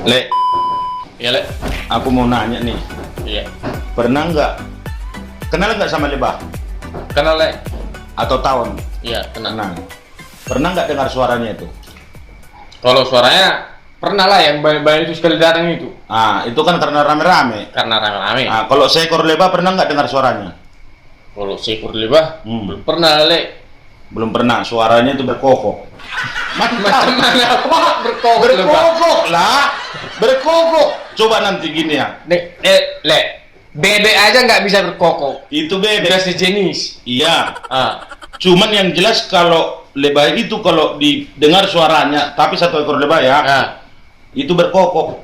Le, Iya, Le. aku mau nanya nih. Iya. Pernah nggak kenal nggak sama lebah Kenal, Le? atau tawon? Iya, kenal. Kenal. Pernah nggak dengar suaranya itu? Kalau suaranya pernah lah yang bayi itu sekali datang itu. Ah, itu kan karena rame-rame. Karena rame-rame. Ah, kalau seekor lebah pernah nggak dengar suaranya? Kalau seekor lebah, belum Hmm. pernah, Le. Belum pernah. Suaranya itu berkokok. Macam mana Pak berkokok lebah? Berkokok lah. Berkokok. Coba nanti gini ya. Le, bebek aja nggak bisa berkokok. Itu Udah bebek. sejenis. Iya. Ah, Cuman yang jelas kalau lebah itu kalau didengar suaranya, tapi satu ekor lebah ya, ah. itu berkokok.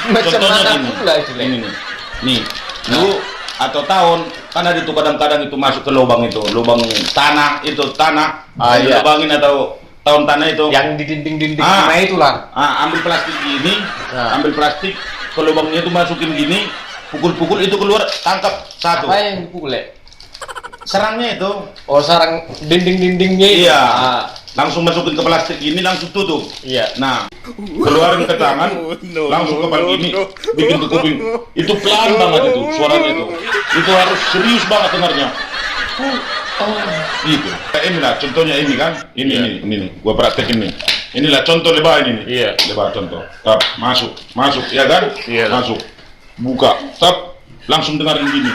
Macam Contohnya mana gini. pula itu, Le? Ini nih. Nih. Lu atau tahun kan ada tuh kadang-kadang itu masuk ke lubang itu, lubang tanah itu tanah. Ah, iya. Lubangin atau tahun tanah itu. Yang di dinding-dinding Ah. rumah itulah. Ambil plastik gini, Ah. ambil plastik ke lubangnya itu masukin gini, pukul-pukul itu keluar, tangkap satu. Apa yang dipukul, Le? Serangnya itu Oh, sarang dinding-dindingnya itu. iya, Ah, langsung masukin ke plastik gini, langsung tutup. iya. Nah, keluarin ke tangan, langsung ke gini, bikin ke kuping. Itu pelan banget itu suaranya itu. Itu harus serius banget dengarnya. Gitu. Kayak inilah contohnya ini kan. Ini Iya. ini nih. Gua praktekin nih. Inilah contoh lebah ini nih. Iya. Lebah contoh. Tap, masuk, ya kan? Iya. Masuk. Buka, tap, langsung dengerin gini.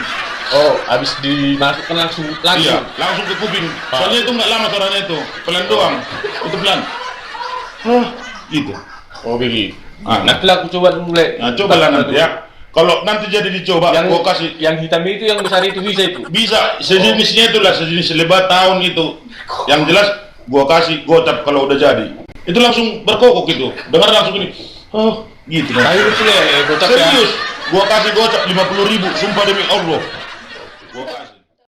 Oh, habis dimasukkan langsung. Iya, langsung ke kuping. Soalnya itu nggak lama suaranya itu, pelan doang. Itu pelan. Gitu. Oh, begitu. Ah, Nanti aku coba dulu, Le. Nah, cobalah nanti ya. Kalau nanti jadi dicoba, Yang gua kasih yang hitam itu yang besar itu bisa itu. bisa sejenisnya itulah sejenis lebah tahun itu. Yang jelas gua kasih gocap kalau udah jadi. Itu langsung berkokok gitu. Dengar langsung ini. Gitu. Nah, itu Le, gocap ya. Serius. Gua kasih gocap 50.000, sumpah demi Allah.